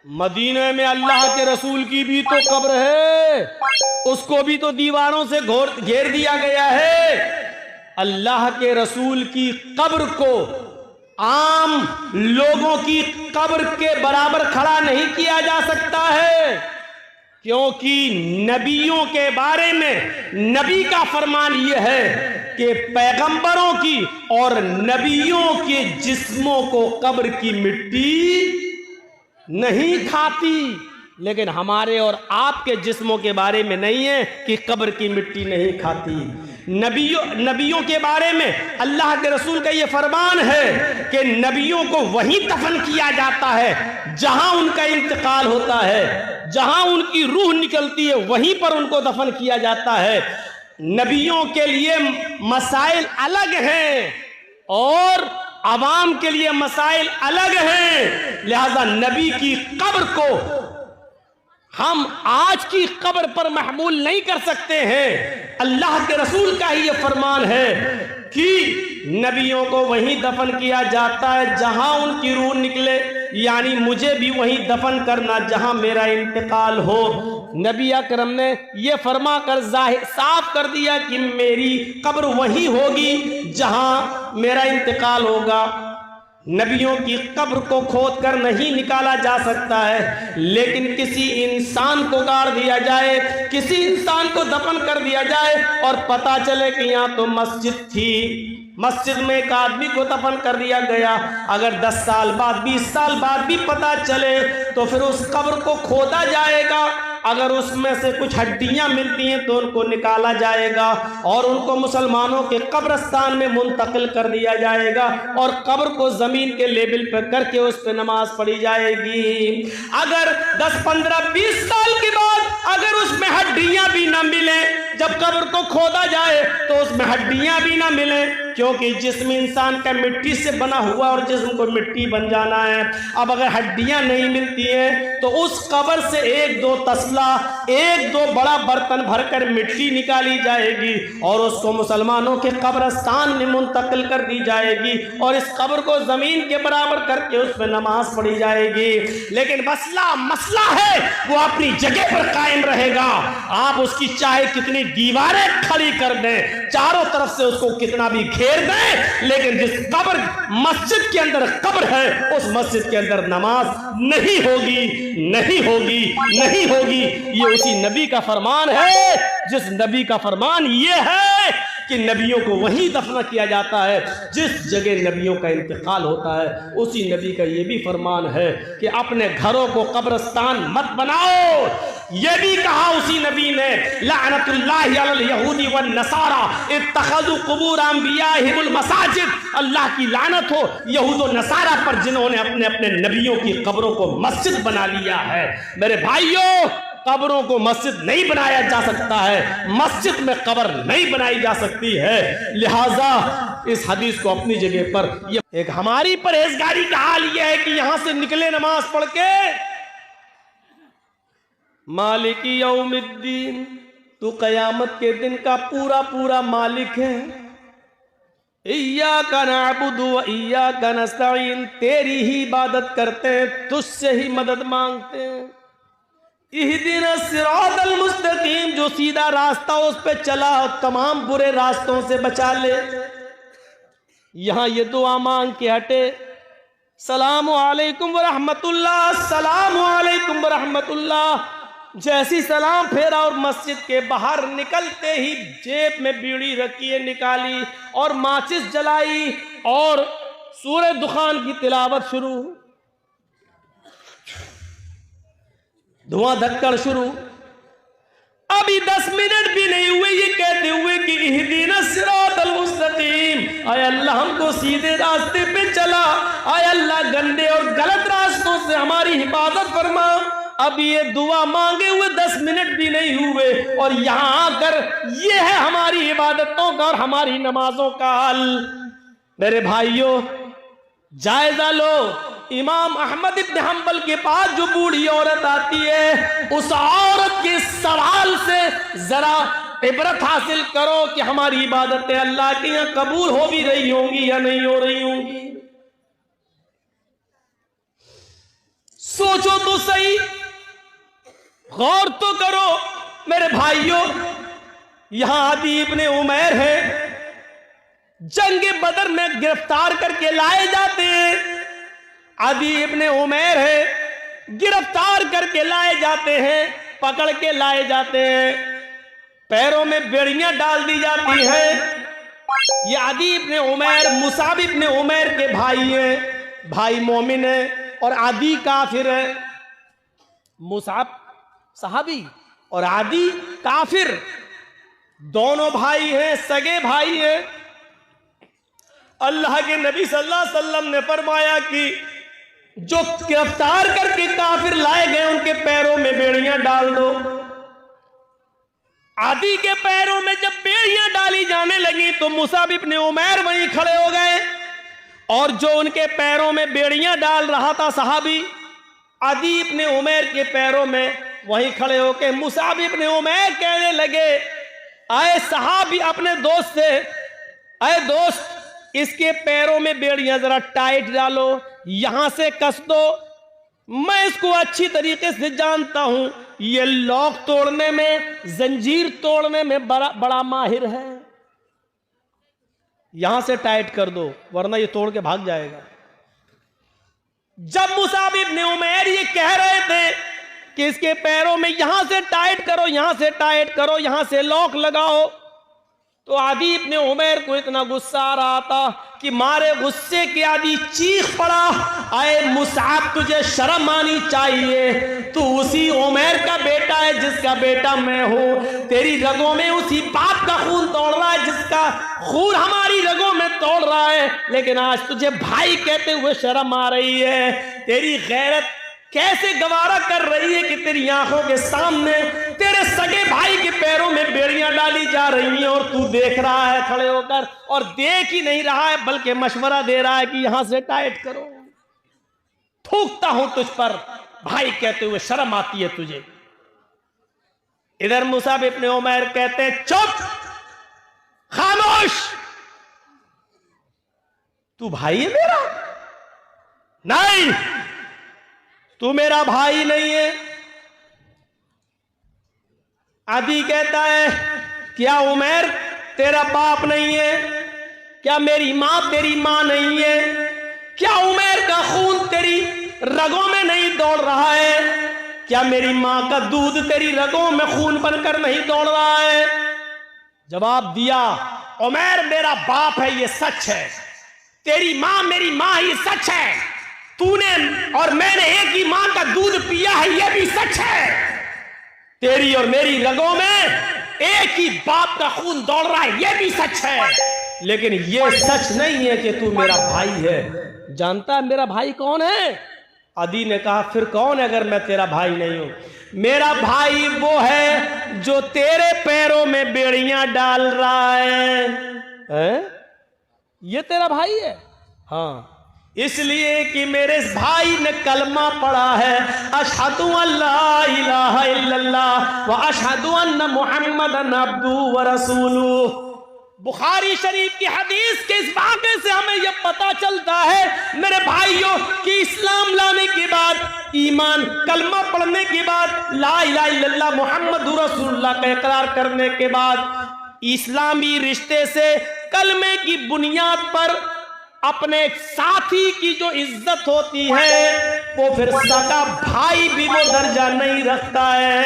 مدینے میں اللہ کے رسول کی بھی تو قبر ہے، اس کو بھی تو دیواروں سے گھیر دیا گیا ہے۔ اللہ کے رسول کی قبر کو عام لوگوں کی قبر کے برابر کھڑا نہیں کیا جا سکتا ہے، کیونکہ نبیوں کے بارے میں نبی کا فرمان یہ ہے کہ پیغمبروں کی اور نبیوں کے جسموں کو قبر کی مٹی نہیں کھاتی، لیکن ہمارے اور آپ کے جسموں کے بارے میں نہیں ہے کہ قبر کی مٹی نہیں کھاتی۔ نبیوں کے بارے میں اللہ کے رسول کا یہ فرمان ہے کہ نبیوں کو وہیں دفن کیا جاتا ہے جہاں ان کا انتقال ہوتا ہے، جہاں ان کی روح نکلتی ہے وہیں پر ان کو دفن کیا جاتا ہے۔ نبیوں کے لیے مسائل الگ ہیں اور عوام کے لیے مسائل الگ ہیں، لہذا نبی کی قبر کو ہم آج کی قبر پر محمول نہیں کر سکتے ہیں۔ اللہ کے رسول کا ہی یہ فرمان ہے کہ نبیوں کو وہیں دفن کیا جاتا ہے جہاں ان کی روح نکلے، یعنی مجھے بھی وہیں دفن کرنا جہاں میرا انتقال ہو۔ نبی اکرم نے یہ فرما کر صاف کر دیا کہ میری قبر وہیں ہوگی جہاں میرا انتقال ہوگا۔ نبیوں کی قبر کو کھود کر نہیں نکالا جا سکتا ہے، لیکن کسی انسان کو گاڑ دیا جائے، کسی انسان کو دفن کر دیا جائے اور پتا چلے کہ یہاں تو مسجد تھی، مسجد میں ایک آدمی کو دفن کر دیا گیا، اگر 10 سال بعد 20 سال بعد بھی پتا چلے تو پھر اس قبر کو کھودا جائے گا، اگر اس میں سے کچھ ہڈیاں ملتی ہیں تو ان کو نکالا جائے گا اور ان کو مسلمانوں کے قبرستان میں منتقل کر دیا جائے گا اور قبر کو زمین کے لیبل پہ کر کے اس پہ نماز پڑھی جائے گی۔ اگر 10 15 20 سال کے بعد اگر اس میں ہڈیاں بھی نہ ملیں، جب قبر کو کھودا جائے تو اس میں ہڈیاں بھی نہ ملیں، کیونکہ جسم انسان کا مٹی سے بنا ہوا اور جسم کو مٹی بن جانا ہے۔ اب اگر ہڈیاں نہیں ملتی ہیں تو اس قبر سے 1-2 تسلا، 1-2 بڑا برتن بھر کر مٹی نکالی جائے گی اور اس کو مسلمانوں کے قبرستان میں منتقل کر دی جائے گی اور اس قبر کو زمین کے برابر کر کے اس میں نماز پڑھی جائے گی، لیکن مسئلہ ہے وہ اپنی جگہ پر قائم رہے گا۔ آپ اس کی چاہے کتنی دیواریں کھڑی کر دیں، چاروں طرف سے اس کو کتنا بھی گھیر دیں، لیکن جس قبر مسجد کے اندر قبر ہے اس مسجد کے اندر نماز نہیں ہوگی، نہیں ہوگی، نہیں ہوگی۔ یہ اسی نبی کا فرمان ہے جس نبی کا فرمان یہ ہے کہ نبیوں کو وہیں دفن کیا جاتا ہے جس جگہ نبیوں کا انتقال ہوتا ہے۔ اسی نبی کا یہ بھی فرمان ہے کہ اپنے گھروں کو قبرستان مت بناؤ۔ یہ بھی کہا اسی نبی نے، لعنت اللہ علی الیہود والنصارى اتخذوا قبور انبیائہم المساجد، اللہ کی لعنت ہو یہود و نصارہ پر جنہوں نے اپنے نبیوں کی قبروں کو مسجد بنا لیا ہے۔ میرے بھائیوں، قبروں کو مسجد نہیں بنایا جا سکتا ہے، مسجد میں قبر نہیں بنائی جا سکتی ہے، لہٰذا اس حدیث کو اپنی جگہ پر ایک ہماری پرہیزگاری کا حال یہ ہے کہ یہاں سے نکلے نماز پڑھ کے مالک یوم الدین، تو قیامت کے دن کا پورا مالک ہے۔ ایاک نعبد و ایاک نستعین، تیری ہی عبادت کرتے ہیں، تجھ سے ہی مدد مانگتے ہیں۔ اہدنا الصراط المستقیم، جو سیدھا راستہ اس پہ چلا تمام برے راستوں سے بچا لے۔ یہاں یہ دعا مانگ کے ہٹے، السلام علیکم ورحمت اللہ، السلام علیکم ورحمت اللہ، جیسی سلام پھیرا اور مسجد کے باہر نکلتے ہی جیب میں بیڑی رکھی نکالی اور ماچس جلائی اور سورہ دخان کی تلاوت شروع، دھواں دھکڑ شروع۔ ابھی 10 منٹ بھی نہیں ہوئے یہ کہتے ہوئے کہ اہدنا الصراط المستقیم، اے اللہ ہم کو سیدھے راستے پہ چلا، اے اللہ گندے اور غلط راستوں سے ہماری حفاظت فرما۔ اب یہ دعا مانگے ہوئے 10 منٹ بھی نہیں ہوئے اور یہاں آ کر یہ ہے ہماری عبادتوں کا اور ہماری نمازوں کا حل۔ میرے بھائیوں، جائزہ لو، امام احمد ابن حنبل کے پاس جو بوڑھی عورت آتی ہے، اس عورت کے سوال سے ذرا عبرت حاصل کرو کہ ہماری عبادتیں اللہ کے یہاں قبول ہو بھی رہی ہوں گی یا نہیں ہو رہی ہوں گی۔ سوچو تو صحیح، غور تو کرو میرے بھائیوں. یہاں عدی ابن عمیر ہے، جنگ بدر میں گرفتار کر کے لائے جاتے ہیں. عدی ابن عمیر ہے، گرفتار کر کے لائے جاتے ہیں، پکڑ کے لائے جاتے ہیں، پیروں میں بیڑیاں ڈال دی جاتی ہیں. یہ عدی ابن عمیر مصعب ابن عمیر کے بھائی ہیں، بھائی مومن ہیں اور عدی کافر ہے. مصعب صحابی اور عدی کافر، دونوں بھائی ہیں، سگے بھائی ہیں. اللہ کے نبی صلی اللہ علیہ وسلم نے فرمایا کہ جو گرفتار کر کے کافر لائے گئے ان کے پیروں میں بیڑیاں ڈال دو. عدی کے پیروں میں جب بیڑیاں ڈالی جانے لگی تو مصعب ابن عمیر وہیں کھڑے ہو گئے، اور جو ان کے پیروں میں بیڑیاں ڈال رہا تھا صحابی عدی ابن عمیر کے پیروں میں، وہیں کھڑے ہو کے مصعب ابن عمیر کہنے لگے اے صحابی اپنے دوست سے، اے دوست اس کے پیروں میں بیڑیاں ذرا ٹائٹ ڈالو، یہاں سے کس دو، میں اس کو اچھی طریقے سے جانتا ہوں، یہ لاک توڑنے میں، زنجیر توڑنے میں بڑا ماہر ہے، یہاں سے ٹائٹ کر دو ورنہ یہ توڑ کے بھاگ جائے گا. جب مصعب ابن عمیر یہ کہہ رہے تھے کہ اس کے پیروں میں یہاں سے ٹائٹ کرو، یہاں سے ٹائٹ کرو، یہاں سے لاک لگاؤ، تو عدی ابن عمیر کو اتنا غصہ آ رہا تھا کہ مارے غصے کے عدی چیخ پڑا اے مصعب تجھے شرم آنی چاہیے، تو اسی عمیر کا بیٹا ہے جس کا بیٹا میں ہوں، تیری رگوں میں اسی باپ کا خون دوڑ رہا ہے جس کا خون ہماری رگوں میں دوڑ رہا ہے، لیکن آج تجھے بھائی کہتے ہوئے شرم آ رہی ہے. تیری غیرت کیسے گوارا کر رہی ہے کہ تیری آنکھوں کے سامنے تیرے سگے بھائی کے پیروں میں بیڑیاں ڈالی جا رہی ہیں اور تو دیکھ رہا ہے کھڑے ہو کر، اور دیکھ ہی نہیں رہا ہے بلکہ مشورہ دے رہا ہے کہ یہاں سے ٹائٹ کرو. تھوکتا ہوں تجھ پر بھائی کہتے ہوئے شرم آتی ہے تجھے. ادھر مصعب ابن عمیر کہتے ہیں چپ، خاموش، تو بھائی ہے میرا؟ نہیں، تو میرا بھائی نہیں ہے. عدی کہتا ہے کیا عمیر تیرا باپ نہیں ہے؟ کیا میری ماں تیری ماں نہیں ہے؟ کیا عمیر کا خون تیری رگوں میں نہیں دوڑ رہا ہے؟ کیا میری ماں کا دودھ تیری رگوں میں خون بن کر نہیں دوڑ رہا ہے؟ جواب دیا عمیر میرا باپ ہے، یہ سچ ہے، تیری ماں میری ماں، یہ سچ ہے، تو نے اور میں نے ایک ہی ماں کا دودھ پیا ہے، یہ بھی سچ ہے، تیری اور میری رگوں میں ایک ہی باپ کا خون دوڑ رہا ہے، یہ بھی سچ ہے، لیکن یہ سچ نہیں ہے کہ تو میرا بھائی ہے. جانتا ہے میرا بھائی کون ہے؟ عدی نے کہا پھر کون ہے اگر میں تیرا بھائی نہیں ہوں؟ میرا بھائی وہ ہے جو تیرے پیروں میں بیڑیاں ڈال رہا ہے. یہ تیرا بھائی ہے؟ ہاں، اس لیے کہ میرے بھائی نے کلمہ پڑھا ہے اشہد ان لا الہ الا اللہ و اشہد ان محمدن عبدہ و رسولہ. بخاری شریف کی حدیث کے اس واقعے سے ہمیں یہ پتا چلتا ہے میرے بھائیوں کہ اسلام لانے کے بعد، ایمان کلمہ پڑھنے کے بعد، لا الہ الا اللہ محمد رسول اللہ کا اقرار کرنے کے بعد، اسلامی رشتے سے کلمے کی بنیاد پر اپنے ساتھی کی جو عزت ہوتی ہے وہ پھر سگا بھائی بھی وہ درجہ نہیں رکھتا ہے.